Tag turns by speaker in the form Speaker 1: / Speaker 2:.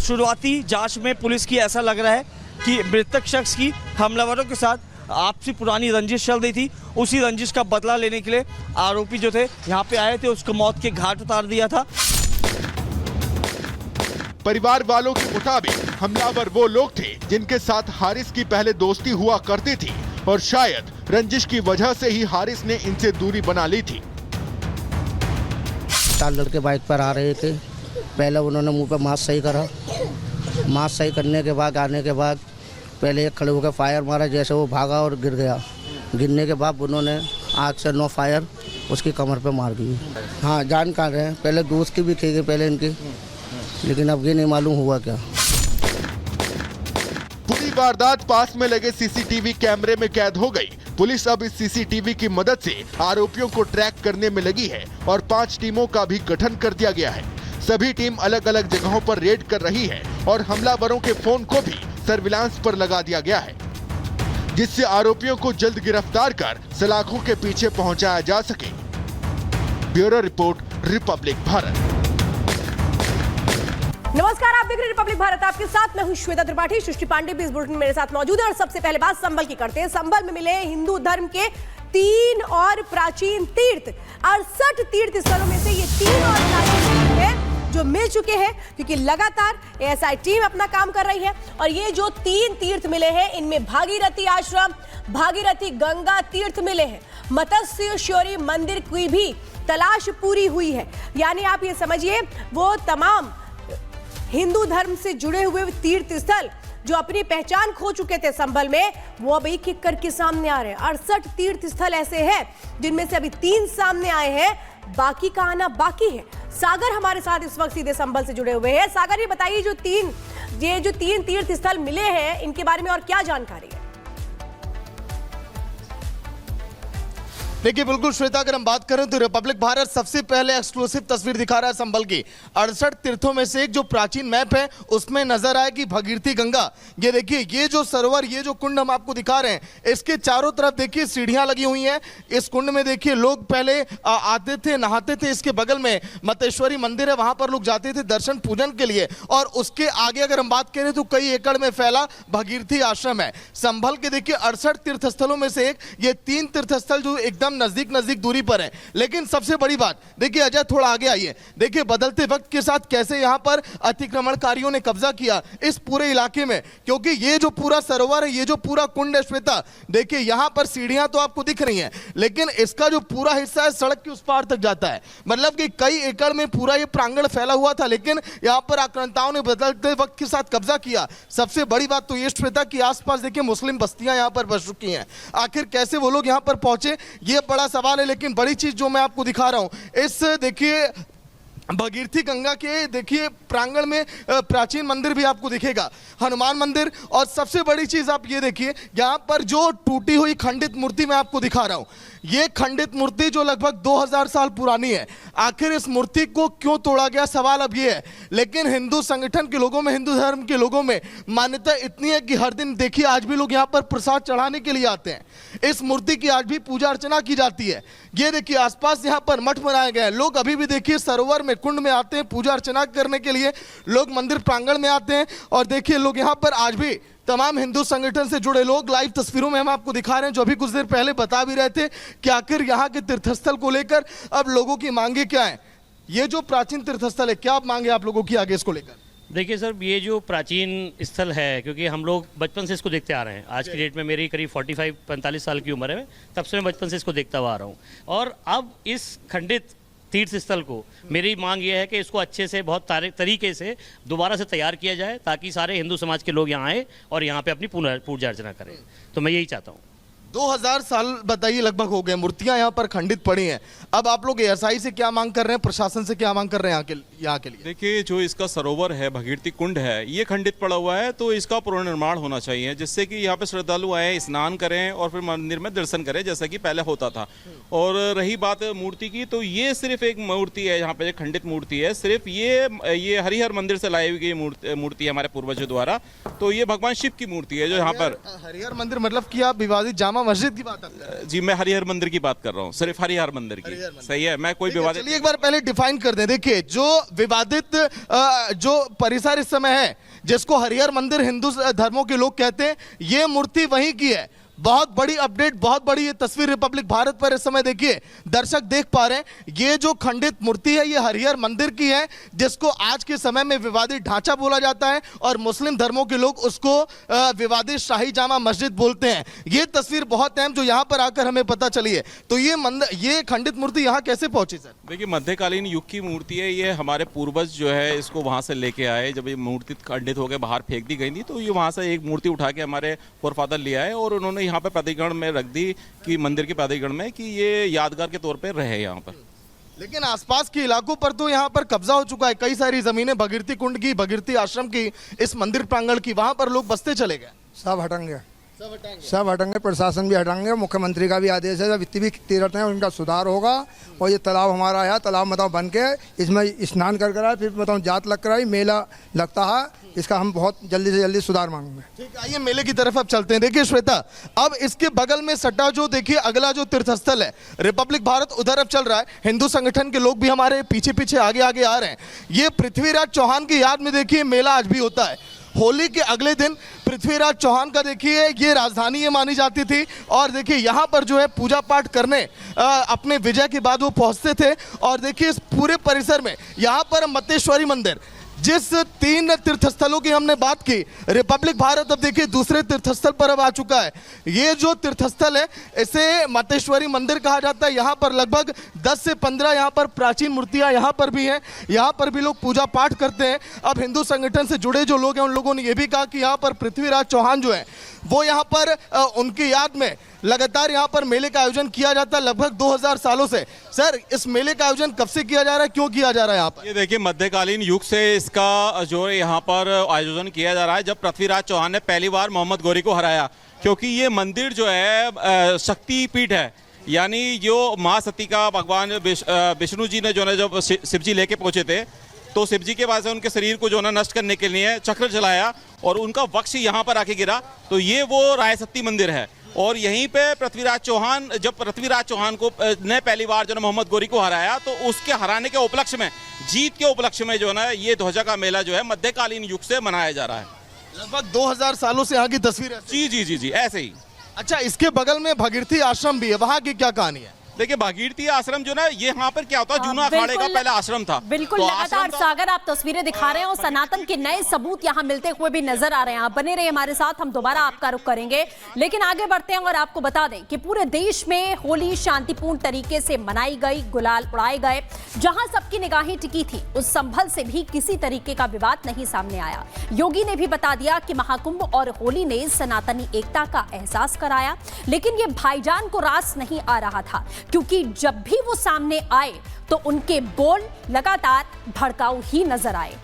Speaker 1: शुरुआती जांच में पुलिस की ऐसा लग रहा है कि मृतक शख्स की हमलावरों के साथ आपसी पुरानी रंजिश चल रही थी। उसी रंजिश का बदला लेने के लिए आरोपी जो थे यहाँ पे आए थे, उसको मौत के घाट उतार दिया था।
Speaker 2: परिवार वालों के मुताबिक हमलावर वो लोग थे जिनके साथ हारिस की पहले दोस्ती हुआ करती थी और शायद रंजिश की वजह से ही हारिस ने इनसे दूरी बना ली थी।
Speaker 3: 4 लड़के बाइक पर आ रहे थे। पहले उन्होंने मुंह पे मास्क सही करा। मास्क सही करने के बाद आने के बाद पहले एक खड़े होकर फायर मारा, जैसे वो भागा और गिर गया। गिरने के बाद उन्होंने 8 से 9 फायर उसकी कमर पे मार दी। हाँ, जान कहाँ रहे हैं। पहले दोस्त की भी थी पहले इनकी, लेकिन अब ये नहीं मालूम हुआ क्या।
Speaker 2: पूरी वारदात पास में लगे सीसीटीवी कैमरे में कैद हो गई। पुलिस अब इस सीसीटीवी की मदद से आरोपियों को ट्रैक करने में लगी है और 5 टीमों का भी गठन कर दिया गया है। सभी टीम अलग अलग जगहों पर रेड कर रही है और हमलावरों के फोन को भी सर्विलांस पर लगा दिया गया है, जिससे आरोपियों को जल्द गिरफ्तार कर सलाखों के पीछे पहुंचाया जा सके। Bureau report, Republic Bharat.
Speaker 4: नमस्कार, आप देख रहे हैं रिपब्लिक भारत। आपके साथ मैं हूं श्वेता त्रिपाठी। सृष्टि पांडे भी इस बुलेटिन मेरे साथ मौजूद है और सबसे पहले बात संभल की करते हैं। संभल में मिले हिंदू धर्म के 3 और प्राचीन तीर्थ। 68 तीर्थ स्थलों में से ये 3 और प्राचीन तीर्थ है जो मिल चुके हैं, क्योंकि लगातार एएसआई टीम अपना काम कर रही है। और ये जो 3 तीर्थ मिले हैं, इनमें भागीरथी आश्रम, भागीरथी गंगा तीर्थ मिले हैं। मत्स्येश्वरी मंदिर की भी तलाश पूरी हुई है। यानी आप ये समझिए, वो तमाम हिंदू धर्म से जुड़े हुए तीर्थ स्थल जो अपनी पहचान खो चुके थे संभल में, वो अब एक एक करके सामने आ रहे हैं। 68 तीर्थ स्थल ऐसे हैं जिनमें से अभी 3 सामने आए हैं, बाकी का आना बाकी है। सागर हमारे साथ इस वक्त सीधे संभल से जुड़े हुए हैं। सागर, ये बताइए, जो 3 तीर्थ स्थल मिले हैं, इनके बारे में और क्या जानकारी है?
Speaker 5: देखिए, बिल्कुल श्वेता, अगर हम बात करें तो रिपब्लिक भारत सबसे पहले एक्सक्लूसिव तस्वीर दिखा रहा है संभल की। 68 तीर्थों में से एक जो प्राचीन मैप है उसमें नजर आएगी भगीरथी गंगा। ये देखिए, ये जो सरोवर, ये जो कुंड हम आपको दिखा रहे हैं, इसके चारों तरफ देखिए सीढ़ियां लगी हुई हैं। इस कुंड में देखिए लोग पहले आते थे, नहाते थे। इसके बगल में मत्स्येश्वरी मंदिर है, वहां पर लोग जाते थे दर्शन पूजन के लिए। और उसके आगे अगर हम बात करें तो कई एकड़ में फैला भगीरथी आश्रम है। संभल के देखिए 68 तीर्थस्थलों में से एक ये 3 तीर्थस्थल जो एकदम नजदीक दूरी पर है। लेकिन सबसे बड़ी बात देखिए, अजय थोड़ा आगे आइए, देखिए बदलते वक्त के साथ कैसे यहां पर अतिक्रमणकारियों ने कब्जा किया इस पूरे इलाके में। क्योंकि ये जो पूरा सरोवर है, ये जो पूरा कुंड है श्वेता, देखिए यहां पर सीढ़ियां तो आपको दिख रही हैं, लेकिन इसका जो पूरा हिस्सा है सड़क के उस पार तक जाता है। मतलब कि कई एकड़ में पूरा ये प्रांगण फैला हुआ था, लेकिन यहां पर आक्रांताओं ने बदलते वक्त के साथ कब्जा किया। सबसे बड़ी बात तो ये श्वेता कि आसपास देखिए मुस्लिम बस्तियां यहां पर बस चुकी हैं। आखिर कैसे वो लोग यहां पर पहुंचे, ये बड़ा सवाल है। लेकिन बड़ी चीज जो मैं आपको दिखा रहा हूं, इस देखिए भगीरथी गंगा के देखिए प्रांगण में प्राचीन मंदिर भी आपको दिखेगा, हनुमान मंदिर। और सबसे बड़ी चीज आप ये देखिए, यहां पर जो टूटी हुई खंडित मूर्ति मैं आपको दिखा रहा हूं, ये खंडित मूर्ति जो लगभग 2000 साल पुरानी है। आखिर इस मूर्ति को क्यों तोड़ा गया, सवाल अब ये है। लेकिन हिंदू संगठन के लोगों में, हिंदू धर्म के लोगों में मान्यता इतनी है कि हर दिन देखिए आज भी लोग यहाँ पर प्रसाद चढ़ाने के लिए आते हैं। इस मूर्ति की आज भी पूजा अर्चना की जाती है। ये देखिए आसपास यहाँ पर मठ बनाए गए हैं। लोग अभी भी देखिए सरोवर में, कुंड में आते हैं पूजा अर्चना करने के लिए। लोग मंदिर प्रांगण में आते हैं और देखिए लोग यहाँ पर आज भी तमाम हिंदू संगठन से जुड़े लोग लाइव तस्वीरों में हम आपको दिखा रहे हैं, जो अभी कुछ देर पहले बता भी रहे थे कि आखिर यहाँ के तीर्थस्थल को लेकर अब लोगों की मांगे क्या है। ये जो प्राचीन तीर्थस्थल है, क्या मांगे आप लोगों की आगे इसको लेकर?
Speaker 6: देखिए सर, ये जो प्राचीन स्थल है, क्योंकि हम लोग बचपन से इसको देखते आ रहे हैं। आज की डेट में मेरी करीब 45-45 साल की उम्र है, तब से मैं बचपन से इसको देखता हुआ आ रहा हूँ। और अब इस खंडित तीर्थ स्थल को मेरी मांग ये है कि इसको अच्छे से बहुत तरीके से दोबारा से तैयार किया जाए, ताकि सारे हिंदू समाज के लोग यहाँ आए और यहाँ पे अपनी पूजा अर्चना करें। तो मैं यही चाहता हूँ।
Speaker 5: 2000 साल बताइए लगभग हो गए, मूर्तियां यहाँ पर खंडित पड़ी हैं। अब आप लोग एएसआई से क्या मांग कर रहे हैं, प्रशासन से क्या मांग कर रहे हैं यहाँ के लिए?
Speaker 7: देखिए, जो इसका सरोवर है, भगीरथी कुंड है, ये खंडित पड़ा हुआ है, तो इसका पुनर्निर्माण होना चाहिए, जिससे कि यहाँ पे श्रद्धालु आए, स्नान करें और फिर मंदिर में दर्शन करें, जैसा कि पहले होता था। और रही बात मूर्ति की, तो ये सिर्फ एक मूर्ति है, यहाँ पे एक खंडित मूर्ति है। सिर्फ ये हरिहर मंदिर से लाई हुई गई मूर्ति है हमारे पूर्वजों द्वारा। तो ये भगवान शिव की मूर्ति है जो यहाँ पर।
Speaker 5: हरिहर मंदिर मतलब कि आप विवादित जामा मस्जिद की बात कर रहे हैं?
Speaker 7: जी, मैं हरिहर मंदिर की बात कर रहा हूँ, सिर्फ हरिहर मंदिर की। सही है, मैं कोई विवादित।
Speaker 5: चलिए एक बार पहले डिफाइन कर दें। देखिए, जो विवादित जो परिसर इस समय है, जिसको हरिहर मंदिर हिंदू धर्मों के लोग कहते हैं, ये मूर्ति वहीं की है। बहुत बड़ी अपडेट, बहुत बड़ी ये तस्वीर रिपब्लिक भारत पर इस समय देखिए दर्शक देख पा रहे हैं। ये जो खंडित मूर्ति है ये हरिहर मंदिर की है, जिसको आज के समय में विवादित ढांचा बोला जाता है और मुस्लिम धर्मों के लोग उसको विवादित शाही जामा मस्जिद बोलते हैं। ये तस्वीर बहुत अहम जो यहाँ पर आकर हमें पता चली है। तो ये खंडित मूर्ति यहाँ कैसे पहुंची सर?
Speaker 7: देखिए, मध्यकालीन युग की मूर्ति है ये। हमारे पूर्वज जो है इसको वहाँ से लेके आए। जब ये मूर्ति खंडित होकर बाहर फेंक दी गई थी तो ये वहाँ से एक मूर्ति उठा के हमारे फोरफादर ले आए और उन्होंने यहाँ पर प्राधिकरण में रख दी कि मंदिर के प्राधिकरण में कि ये यादगार के तौर पर रहे यहाँ पर।
Speaker 5: लेकिन आसपास के इलाकों पर तो यहाँ पर कब्जा हो चुका है। कई सारी जमीनें भगीरथी कुंड की, भगीरथी आश्रम की, इस मंदिर प्रांगण की, वहां पर लोग बसते चले गए।
Speaker 8: सब हटेंगे, सब हटेंगे, प्रशासन भी हटेंगे। मुख्यमंत्री का भी आदेश है, जब इतनी भी तीर्थ हैं उनका सुधार होगा। और ये तालाब हमारा है, तालाब मतलब बन के इसमें स्नान कर कर आए, फिर मतलब जात लग कर आई, मेला लगता है, इसका हम बहुत जल्दी से जल्दी सुधार मांगेंगे।
Speaker 5: ठीक है, आइए मेले की तरफ अब चलते हैं। देखिए श्वेता, अब इसके बगल में सटा जो देखिए अगला जो तीर्थस्थल है रिपब्लिक भारत, उधर अब चल रहा है। हिंदू संगठन के लोग भी हमारे पीछे पीछे आगे आगे आ रहे हैं। ये पृथ्वीराज चौहान की याद में देखिए मेला आज भी होता है। होली के अगले दिन पृथ्वीराज चौहान का देखिए ये राजधानी ये मानी जाती थी और देखिए यहाँ पर जो है पूजा पाठ करने अपने विजय के बाद वो पहुँचते थे। और देखिए इस पूरे परिसर में यहाँ पर मतेश्वरी मंदिर, जिस 3 तीर्थस्थलों की हमने बात की, रिपब्लिक भारत अब देखिए दूसरे तीर्थस्थल पर अब आ चुका है। ये जो तीर्थस्थल है इसे मतेश्वरी मंदिर कहा जाता है। यहाँ पर लगभग 10 से 15 यहाँ पर प्राचीन मूर्तियाँ यहाँ पर भी हैं। यहाँ पर भी लोग पूजा पाठ करते हैं। अब हिंदू संगठन से जुड़े जो लोग हैं उन लोगों ने ये भी कहा कि यहाँ पर पृथ्वीराज चौहान जो है वो यहाँ पर उनकी याद में लगातार यहाँ पर मेले का आयोजन किया जाता है लगभग 2000 सालों से। सर, इस मेले का आयोजन कब से किया जा रहा है, क्यों किया जा रहा है यहाँ पर?
Speaker 7: ये देखिए, मध्यकालीन युग से इसका जो यहाँ पर आयोजन किया जा रहा है। जब पृथ्वीराज चौहान ने पहली बार मोहम्मद गौरी को हराया, क्योंकि ये मंदिर जो है शक्ति पीठ है, यानी जो माँ सती का भगवान विष्णु जी ने जो है जब शिव जी लेके पहुंचे थे तो शिव जी के पास उनके शरीर को जो है नष्ट करने के लिए चक्र चलाया और उनका वक्ष यहाँ पर आके गिरा। तो ये वो रायसती मंदिर है और यहीं पे पृथ्वीराज चौहान, जब पृथ्वीराज चौहान को ने पहली बार जो है मोहम्मद गौरी को हराया तो उसके हराने के उपलक्ष्य में, जीत के उपलक्ष्य में जो है ना ये ध्वजा का मेला जो है मध्यकालीन युग से मनाया जा रहा है।
Speaker 5: लगभग 2000 सालों से यहाँ की तस्वीर है।
Speaker 7: जी जी जी जी, ऐसे ही।
Speaker 5: अच्छा, इसके बगल में भगीरथी आश्रम भी है, वहाँ की क्या कहानी है?
Speaker 7: देखिए, भागीरथी आश्रम जो ना ये यहाँ पर क्या होता है, जूना अखाड़े का पहला आश्रम था।
Speaker 9: बिल्कुल,
Speaker 7: तो
Speaker 9: लगातार सागर आप तस्वीरें दिखा रहे हैं और सनातन के नए सबूत यहाँ मिलते हुए भी नजर आ रहे हैं। आप बने रहिए हमारे साथ, हम दोबारा आपका रुख करेंगे। लेकिन आगे बढ़ते हैं और आपको बता दें कि पूरे देश में होली शांतिपूर्ण तरीके से मनाई गई, गुलाल उड़ाए गए। जहां सबकी निगाहें टिकी थी उस संभल से भी किसी तरीके का विवाद नहीं सामने आया। योगी ने भी बता दिया कि महाकुंभ और होली ने सनातनी एकता का एहसास कराया। लेकिन ये भाईजान को रास नहीं आ रहा था, क्योंकि जब भी वो सामने आए तो उनके बोल लगातार भड़काऊ ही नजर आए।